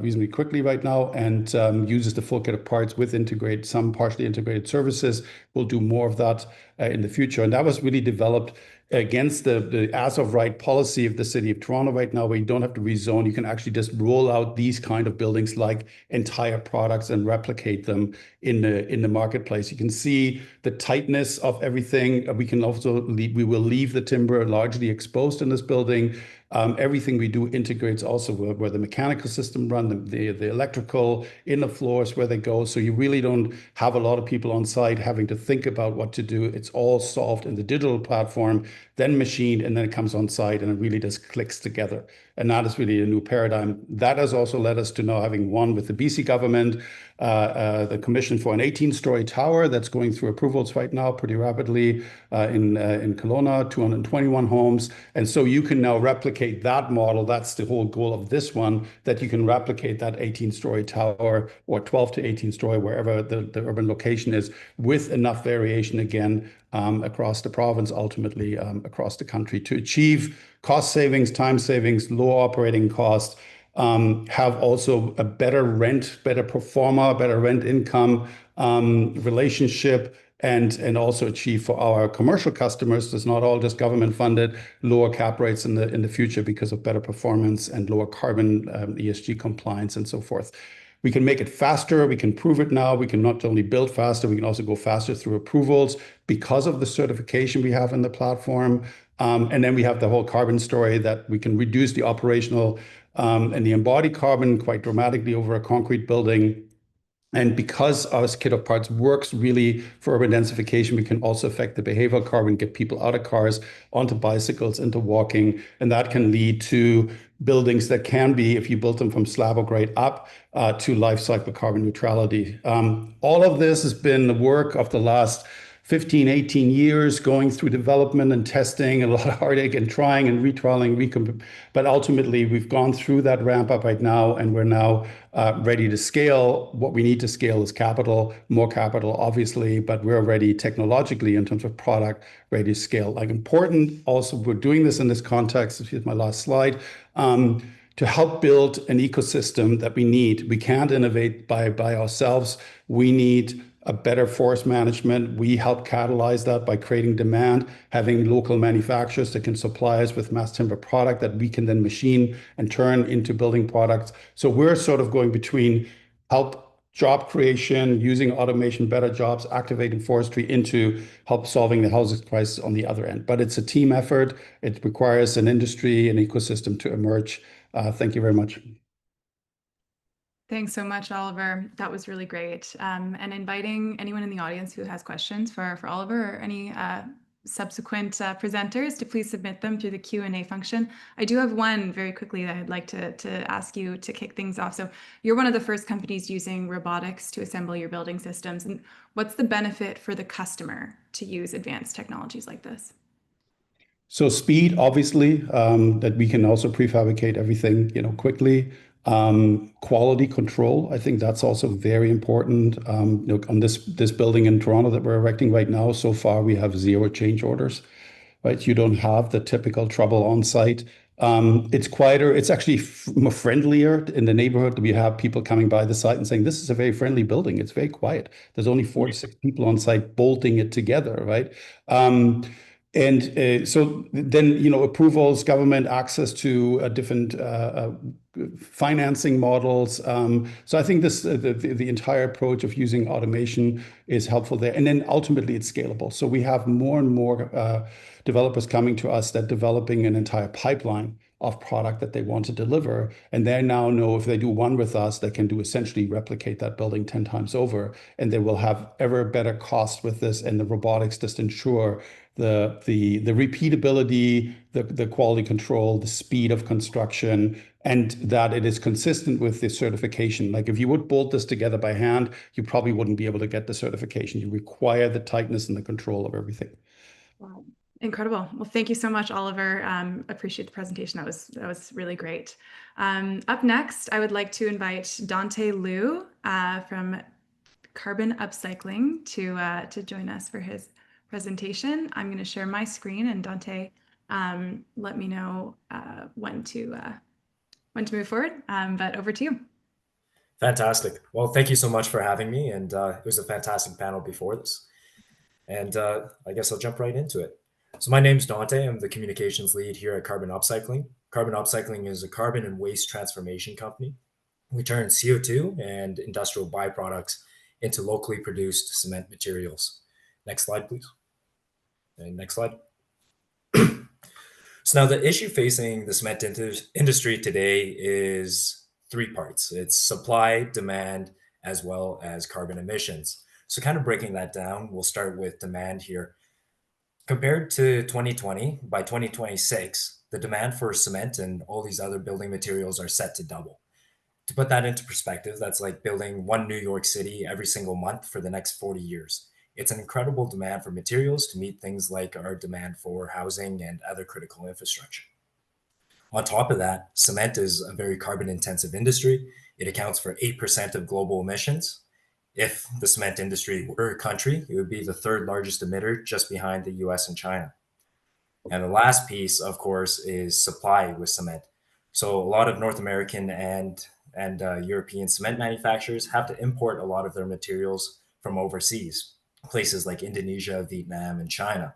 reasonably quickly right now, and uses the full kit of parts with some partially integrated services. We'll do more of that in the future. And that was really developed against the as of right policy of the city of Toronto right now, where you don't have to rezone. You can actually just roll out these kind of buildings like entire products and replicate them in the marketplace. You can see the tightness of everything. We will leave the timber largely exposed in this building. Everything we do integrates also where the mechanical system run, the electrical in the floors where they go. So you really don't have a lot of people on site having to think about what to do. It's all solved in the digital platform, then machined, and then it comes on site and it really just clicks together. And that is really a new paradigm. That has also led us to now having won with the BC government the commission for an 18-story tower that's going through approvals right now pretty rapidly in Kelowna, 221 homes. And so you can now replicate that model. That's the whole goal of this one, that you can replicate that 18-story tower or 12 to 18-story, wherever the urban location is, with enough variation again across the province, ultimately across the country, to achieve cost savings, time savings, low operating costs, have also a better rent, better pro forma, better rent income relationship, and also achieve for our commercial customers. It's not all just government funded, lower cap rates in the future because of better performance and lower carbon ESG compliance and so forth. We can make it faster. We can prove it now. We can not only build faster, we can also go faster through approvals because of the certification we have in the platform. And then we have the whole carbon story, that we can reduce the operational and the embodied carbon quite dramatically over a concrete building. And because our kit of parts works really for urban densification, we can also affect the behavioral carbon, get people out of cars, onto bicycles, into walking. And that can lead to buildings that can be, if you built them from slab or grade up, to life cycle carbon neutrality. All of this has been the work of the last 15, 18 years, going through development and testing, a lot of heartache and trying and retrialing, but ultimately we've gone through that ramp up right now, and we're now ready to scale. What we need to scale is capital, more capital, obviously, but we're ready technologically in terms of product, ready to scale. Like, important also, we're doing this in this context, this is my last slide, to help build an ecosystem that we need. We can't innovate by ourselves. We need a better forest management. We help catalyze that by creating demand, having local manufacturers that can supply us with mass timber product that we can then machine and turn into building products. So we're sort of going between help job creation, using automation, better jobs, activating forestry, into help solving the housing crisis on the other end. But it's a team effort. It requires an industry, an ecosystem to emerge. Thank you very much. Thanks so much, Oliver. That was really great. And inviting anyone in the audience who has questions for Oliver, or any subsequent presenters, to please submit them through the Q&A function. I do have one very quickly that I'd like to ask you to kick things off. So you're one of the first companies using robotics to assemble your building systems. And what's the benefit for the customer to use advanced technologies like this? So speed, obviously, that we can also prefabricate everything, quickly. Quality control, I think that's also very important. On this building in Toronto that we're erecting right now, so far we have 0 change orders, right? You don't have the typical trouble on site. It's quieter. It's actually more friendlier in the neighborhood. We have people coming by the site and saying, this is a very friendly building. It's very quiet. There's only 4 to 6 people on site bolting it together, right? So then, approvals, government access to different financing models. So I think the entire approach of using automation is helpful there. And then ultimately it's scalable. So we have more and more developers coming to us that developing an entire pipeline of product that they want to deliver. And they now know if they do one with us, they can essentially replicate that building 10 times over. And they will have ever better cost with this. And the robotics just ensure the repeatability, the quality control, the speed of construction, and that it is consistent with the certification. Like, if you would bolt this together by hand, you probably wouldn't be able to get the certification. You require the tightness and the control of everything. Wow. Incredible. Well, thank you so much, Oliver. Appreciate the presentation. That was really great. Up next, I would like to invite Dante Liu from Carbon Upcycling to join us for his presentation. I'm going to share my screen, and Dante, let me know when to want to move forward. But over to you. Fantastic. Well, thank you so much for having me. And it was a fantastic panel before this. And I guess I'll jump right into it. So my name's Dante. I'm the communications lead here at Carbon Upcycling. Carbon Upcycling is a carbon and waste transformation company. We turn CO2 and industrial byproducts into locally produced cement materials. Next slide, please. And next slide. So now the issue facing the cement industry today is three parts. It's supply, demand, as well as carbon emissions. So kind of breaking that down, we'll start with demand here. Compared to 2020, by 2026, the demand for cement and all these other building materials are set to double. To put that into perspective, that's like building one New York City every single month for the next 40 years. It's an incredible demand for materials to meet things like our demand for housing and other critical infrastructure. On top of that, cement is a very carbon intensive industry. It accounts for 8% of global emissions. If the cement industry were a country, it would be the third largest emitter, just behind the US and China. And the last piece, of course, is supply with cement. So a lot of North American and European cement manufacturers have to import a lot of their materials from overseas, places like Indonesia, Vietnam, and China.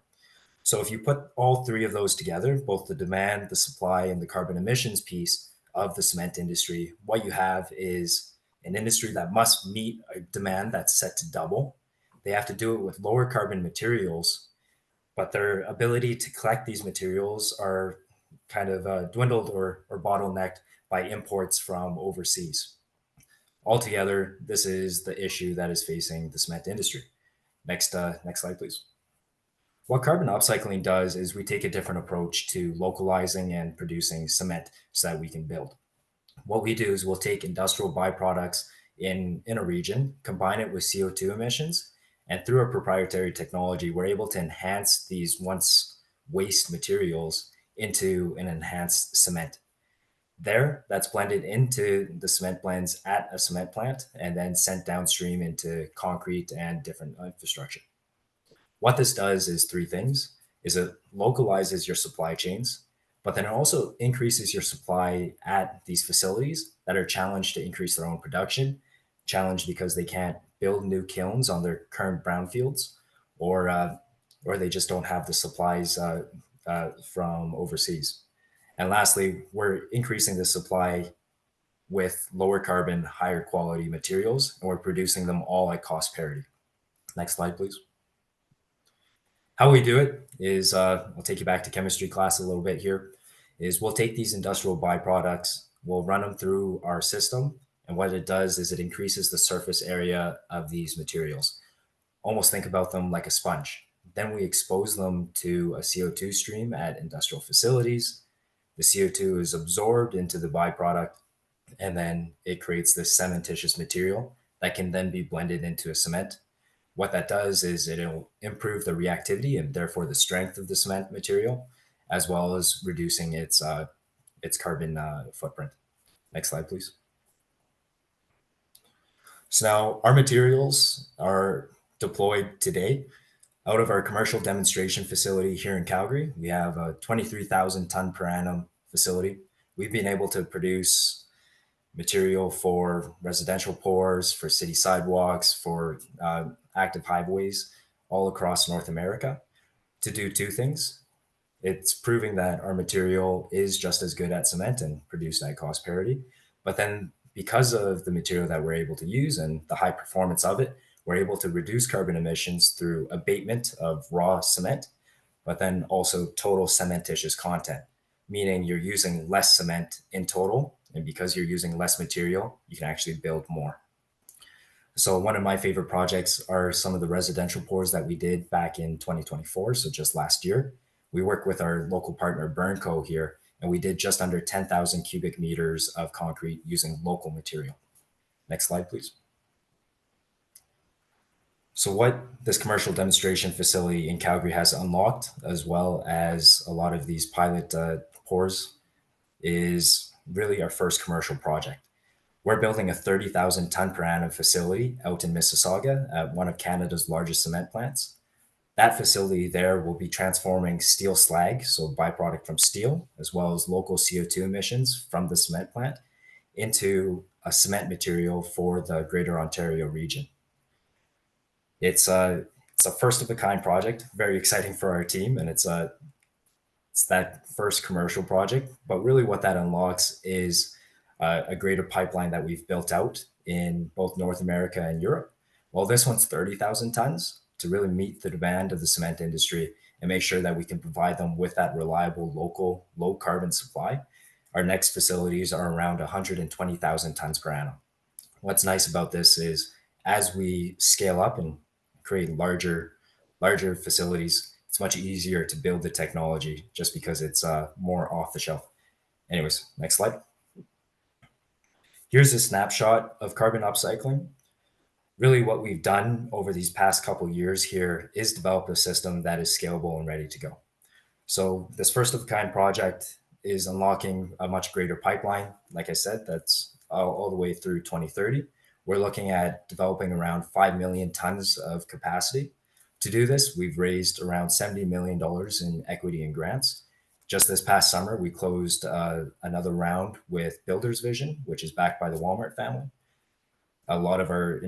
So if you put all three of those together, both the demand, the supply, and the carbon emissions piece of the cement industry, what you have is an industry that must meet a demand that's set to double. They have to do it with lower carbon materials, but their ability to collect these materials are kind of dwindled or bottlenecked by imports from overseas. Altogether, this is the issue that is facing the cement industry. Next slide, please. What carbon upcycling does is we take a different approach to localizing and producing cement so that we can build. What we do is we'll take industrial byproducts in a region, combine it with CO2 emissions, and through our proprietary technology, we're able to enhance these once waste materials into an enhanced cement. That's blended into the cement blends at a cement plant and then sent downstream into concrete and different infrastructure. What this does is three things: is it localizes your supply chains, but then it also increases your supply at these facilities that are challenged to increase their own production, challenged because they can't build new kilns on their current brownfields, or they just don't have the supplies from overseas. And lastly, we're increasing the supply with lower carbon, higher quality materials, and we're producing them all at cost parity. Next slide, please. How we do it is, I'll take you back to chemistry class a little bit here, is we'll take these industrial byproducts, we'll run them through our system, and what it does is it increases the surface area of these materials. Almost think about them like a sponge. Then we expose them to a CO2 stream at industrial facilities. The CO2 is absorbed into the byproduct, and then it creates this cementitious material that can then be blended into a cement. What that does is it'll improve the reactivity and therefore the strength of the cement material, as well as reducing its carbon footprint. Next slide, please. So now our materials are deployed today out of our commercial demonstration facility here in Calgary. We have a 23,000 ton per annum facility. We've been able to produce material for residential pours, for city sidewalks, for active highways all across North America to do two things. It's proving that our material is just as good at cement and produced at cost parity. But then because of the material that we're able to use and the high performance of it, we're able to reduce carbon emissions through abatement of raw cement, but then also total cementitious content, meaning you're using less cement in total. And because you're using less material, you can actually build more. So one of my favorite projects are some of the residential pours that we did back in 2024. So just last year, we worked with our local partner Burnco here, and we did just under 10,000 cubic meters of concrete using local material. Next slide, please. So what this commercial demonstration facility in Calgary has unlocked, as well as a lot of these pilot pours, is really our first commercial project. We're building a 30,000 ton per annum facility out in Mississauga at one of Canada's largest cement plants. That facility there will be transforming steel slag, so byproduct from steel, as well as local CO2 emissions from the cement plant, into a cement material for the Greater Ontario region. It's a first of a kind project, very exciting for our team, and it's that first commercial project. But really, what that unlocks is a greater pipeline that we've built out in both North America and Europe. Well, this one's 30,000 tons to really meet the demand of the cement industry and make sure that we can provide them with that reliable, local, low carbon supply. Our next facilities are around 120,000 tons per annum. What's nice about this is as we scale up and create larger facilities, it's much easier to build the technology just because it's more off the shelf. Anyways, next slide. Here's a snapshot of carbon upcycling. Really what we've done over these past couple years here is develop a system that is scalable and ready to go. So this first of a kind project is unlocking a much greater pipeline. Like I said, that's all the way through 2030. We're looking at developing around 5 million tons of capacity. To do this, we've raised around $70 million in equity and grants. Just this past summer, we closed another round with Builders Vision, which is backed by the Walmart family. A lot of our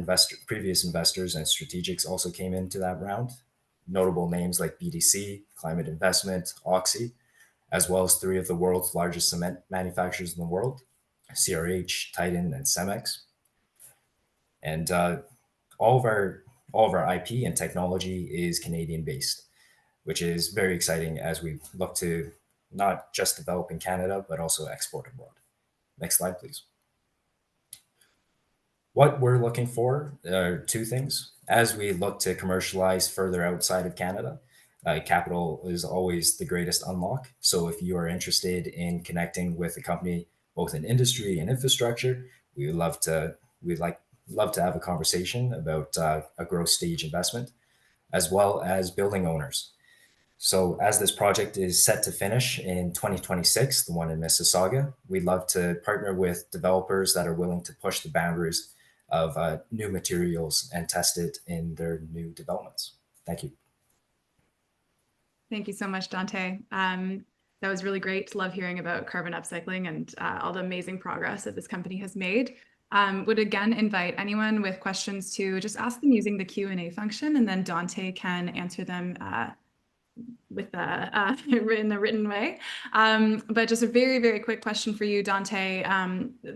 previous investors and strategics also came into that round. Notable names like BDC, Climate Investment, Oxy, as well as 3 of the world's largest cement manufacturers in the world, CRH, Titan, and Cemex. And all of our IP and technology is Canadian based, which is very exciting as we look to not just develop in Canada, but also export abroad. Next slide, please. What we're looking for are 2 things. As we look to commercialize further outside of Canada, capital is always the greatest unlock. So if you are interested in connecting with a company, both in industry and infrastructure, we'd love to have a conversation about a growth stage investment, as well as building owners. So as this project is set to finish in 2026, the one in Mississauga, we'd love to partner with developers that are willing to push the boundaries of new materials and test it in their new developments. Thank you. Thank you so much, Dante. That was really great. Love hearing about carbon upcycling and all the amazing progress that this company has made. Would again invite anyone with questions to just ask them using the Q&A function, and then Dante can answer them with in the written way. But just a very, very quick question for you, Dante,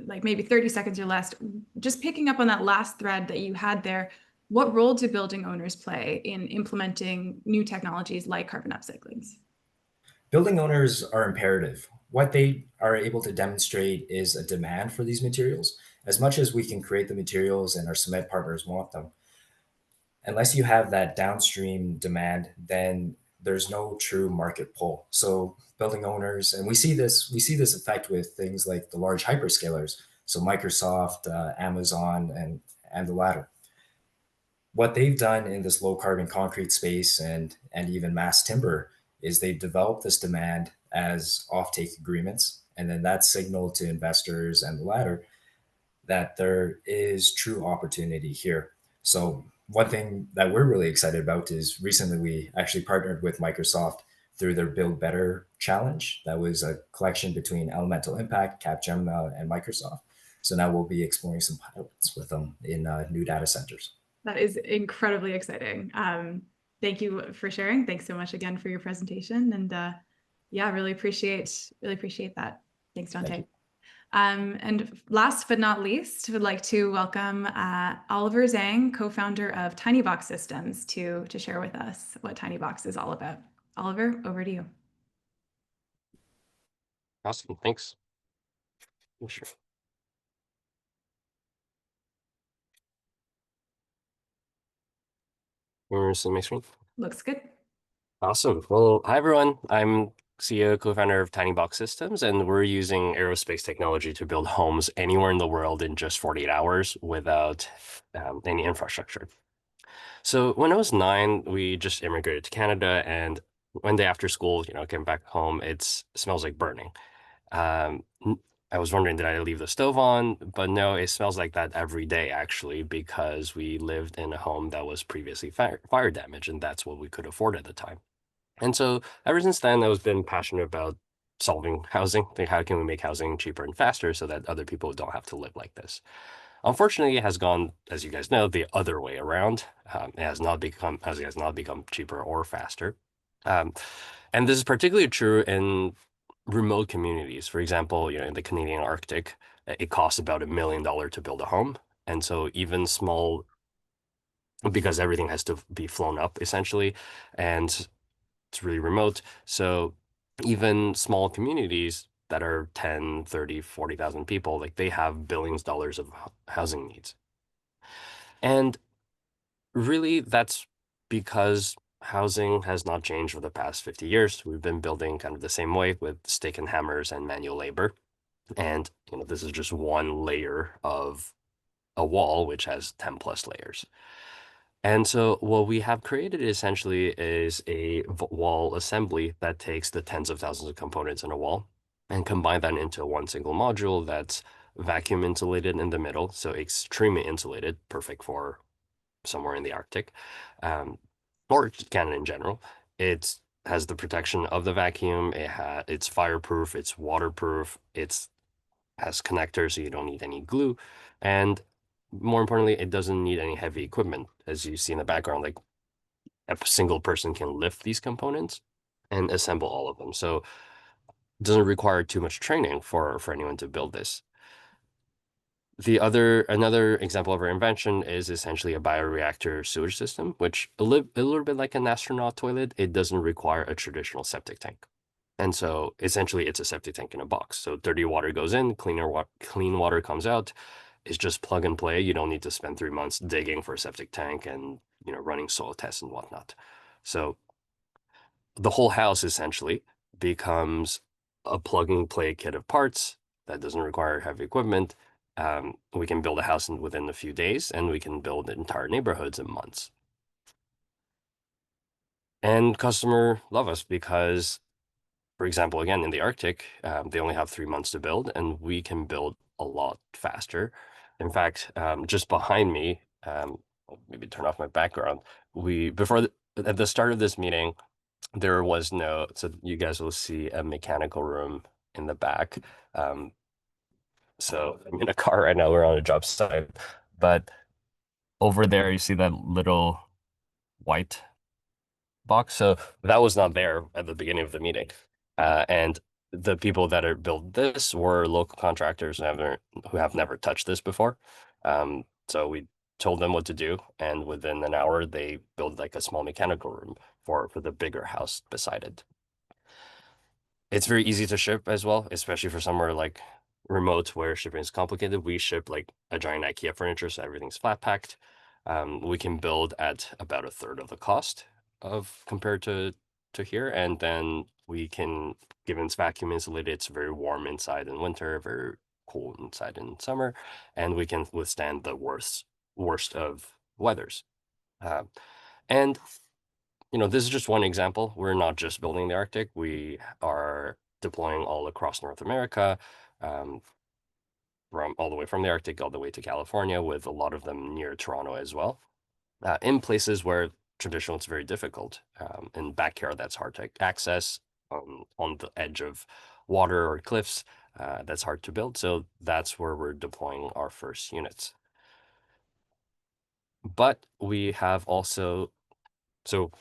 like maybe 30 seconds or less, just picking up on that last thread that you had there. What role do building owners play in implementing new technologies like carbon upcycling? Building owners are imperative. What they are able to demonstrate is a demand for these materials. As much as we can create the materials and our cement partners want them, unless you have that downstream demand, then there's no true market pull. So building owners, and we see this effect with things like the large hyperscalers, so Microsoft, Amazon, and the latter. What they've done in this low carbon concrete space and even mass timber is they've developed this demand as offtake agreements, and then that signaled to investors and the latter that there is true opportunity here. So one thing that we're really excited about is recently we actually partnered with Microsoft through their Build Better challenge. That was a collection between Elemental Impact, Capgemini, and Microsoft. So now we'll be exploring some pilots with them in new data centers. That is incredibly exciting. Thank you for sharing. Thanks so much again for your presentation. And yeah, really appreciate that. Thanks, Dante. And last but not least, would like to welcome Oliver Zhang, co-founder of TinyBox Systems, to share with us what TinyBox is all about. Oliver, over to you. Awesome, thanks. Sure. Where's my screen? Looks good. Awesome. Well, hi everyone. I'm CEO, co-founder of TinyBox Systems, and we're using aerospace technology to build homes anywhere in the world in just 48 hours without any infrastructure. So when I was 9, we just immigrated to Canada, and one day after school, came back home, it smells like burning. I was wondering, did I leave the stove on? But no, it smells like that every day, actually, because we lived in a home that was previously fire damaged, and that's what we could afford at the time. And so ever since then, I've been passionate about solving housing. Like, how can we make housing cheaper and faster so that other people don't have to live like this? Unfortunately, it has gone, as you guys know, the other way around. Housing has not become cheaper or faster. And this is particularly true in remote communities. For example, in the Canadian Arctic, it costs about $1 million to build a home. And so even small, because everything has to be flown up essentially, and it's really remote. So even small communities that are 10, 30, 40,000 people, like they have billions of dollars of housing needs. And really, that's because housing has not changed for the past 50 years. We've been building kind of the same way with stick and hammers and manual labor. And this is just one layer of a wall, which has 10 plus layers. And so what we have created essentially is a wall assembly that takes the tens of thousands of components in a wall and combine that into one single module that's vacuum insulated in the middle, so extremely insulated, perfect for somewhere in the Arctic, or Canada in general. It has the protection of the vacuum. It's fireproof. It's waterproof. It's has connectors, so you don't need any glue, and more importantly, it doesn't need any heavy equipment. As you see in the background, like a single person can lift these components and assemble all of them. So it doesn't require too much training for anyone to build this. Another example of our invention is essentially a bioreactor sewage system, which a little bit like an astronaut toilet. It doesn't require a traditional septic tank. And so essentially it's a septic tank in a box. So dirty water goes in, clean water comes out. It's just plug and play. You don't need to spend 3 months digging for a septic tank and running soil tests and whatnot. So the whole house essentially becomes a plug and play kit of parts that doesn't require heavy equipment. We can build a house within a few days, and we can build entire neighborhoods in months. And customer love us because, for example, again, in the Arctic, they only have 3 months to build, and we can build a lot faster. In fact, just behind me, maybe turn off my background. At the start of this meeting, there was no, so you guys will see a mechanical room in the back. So I'm in a car right now. We're on a job site, but over there you see that little white box. So that was not there at the beginning of the meeting. And the people that are built this were local contractors who have never touched this before. So we told them what to do, and within an hour they built like a small mechanical room for the bigger house beside it. It's very easy to ship as well, especially for somewhere like remote where shipping is complicated. We ship like a giant IKEA furniture, so everything's flat packed. We can build at about a third of the cost of compared to here, and then we can, given it's vacuum insulated, it's very warm inside in winter, very cool inside in summer, and we can withstand the worst of weathers. And this is just one example. We're not just building the Arctic. We are deploying all across North America, from all the way from the Arctic all the way to California, with a lot of them near Toronto as well, in places where traditionally it's very difficult. In backyard, that's hard to access. On the edge of water or cliffs, that's hard to build. So that's where we're deploying our first units. But we have also, so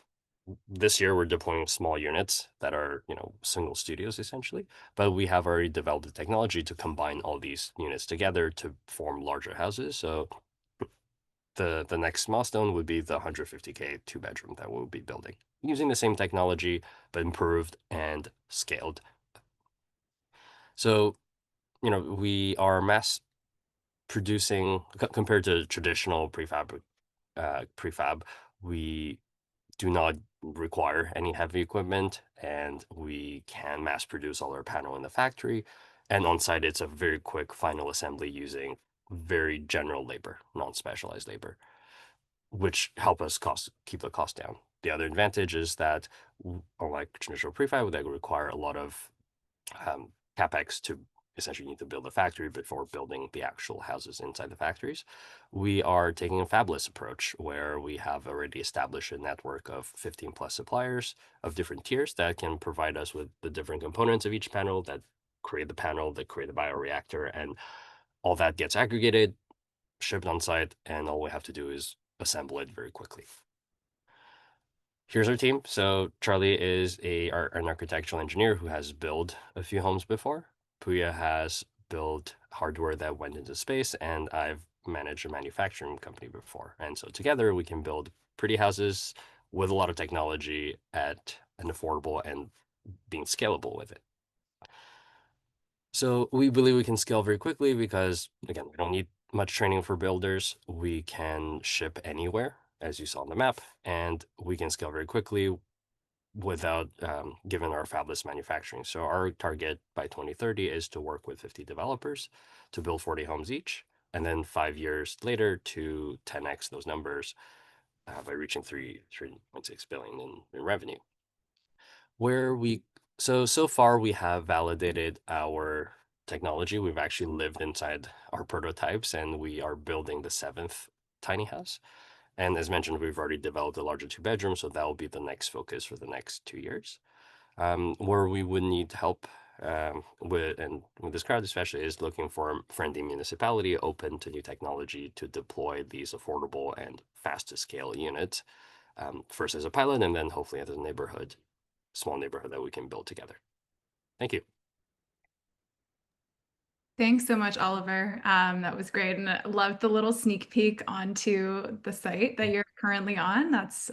this year we're deploying small units that are, single studios essentially, but we have already developed the technology to combine all these units together to form larger houses. So the next milestone would be the 150K 2-bedroom that we'll be building using the same technology, but improved and scaled. So, we are mass producing compared to traditional prefab, we do not require any heavy equipment, and we can mass produce all our panel in the factory. And on site, it's a very quick final assembly using very general labor, non-specialized labor, which help us keep the cost down. The other advantage is that, unlike traditional prefab, that require a lot of capex to essentially need to build a factory before building the actual houses inside the factories. We are taking a fabless approach where we have already established a network of 15 plus suppliers of different tiers that can provide us with the different components of each panel that create the panel, that create the bioreactor, and all that gets aggregated, shipped on site, and all we have to do is assemble it very quickly. Here's our team. So Charlie is an architectural engineer who has built a few homes before. Puya has built hardware that went into space, and I've managed a manufacturing company before. And so together we can build pretty houses with a lot of technology at an affordable and being scalable with it. So we believe we can scale very quickly because, again, we don't need much training for builders. We can ship anywhere, as you saw on the map, and we can scale very quickly without given our fabless manufacturing. So our target by 2030 is to work with 50 developers to build 40 homes each, and then 5 years later to 10x those numbers by reaching 3.6 billion in revenue. So far we have validated our technology. We've actually lived inside our prototypes, and we are building the 7th tiny house. And as mentioned, we've already developed a larger 2-bedroom, so that will be the next focus for the next 2 years. Where we would need help with this crowd especially is looking for a friendly municipality open to new technology to deploy these affordable and fast to scale units, first as a pilot and then hopefully as a small neighborhood that we can build together. Thank you. Thanks so much, Oliver. That was great. And I loved the little sneak peek onto the site that you're currently on. That's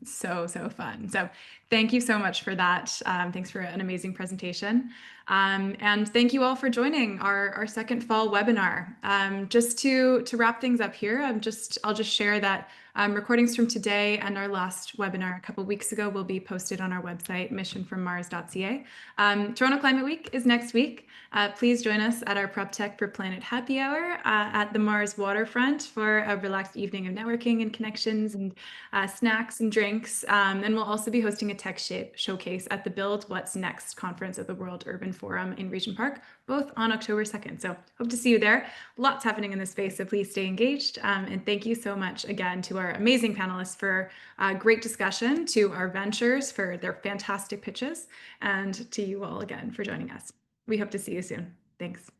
so fun. So thank you so much for that. Thanks for an amazing presentation. And thank you all for joining our second fall webinar. Just to wrap things up here, I'll just share that recordings from today and our last webinar a couple weeks ago will be posted on our website, missionfrommars.ca. Toronto Climate Week is next week. Please join us at our Prop Tech for Planet happy hour at the MaRS waterfront for a relaxed evening of networking and connections and snacks and drinks. And we'll also be hosting a tech showcase at the Build What's Next conference at the World Urban Forum in Regent Park, both on October 2nd. So hope to see you there. Lots happening in this space, so please stay engaged. And thank you so much again to our amazing panelists for great discussion, to our ventures for their fantastic pitches, and to you all again for joining us. We hope to see you soon. Thanks.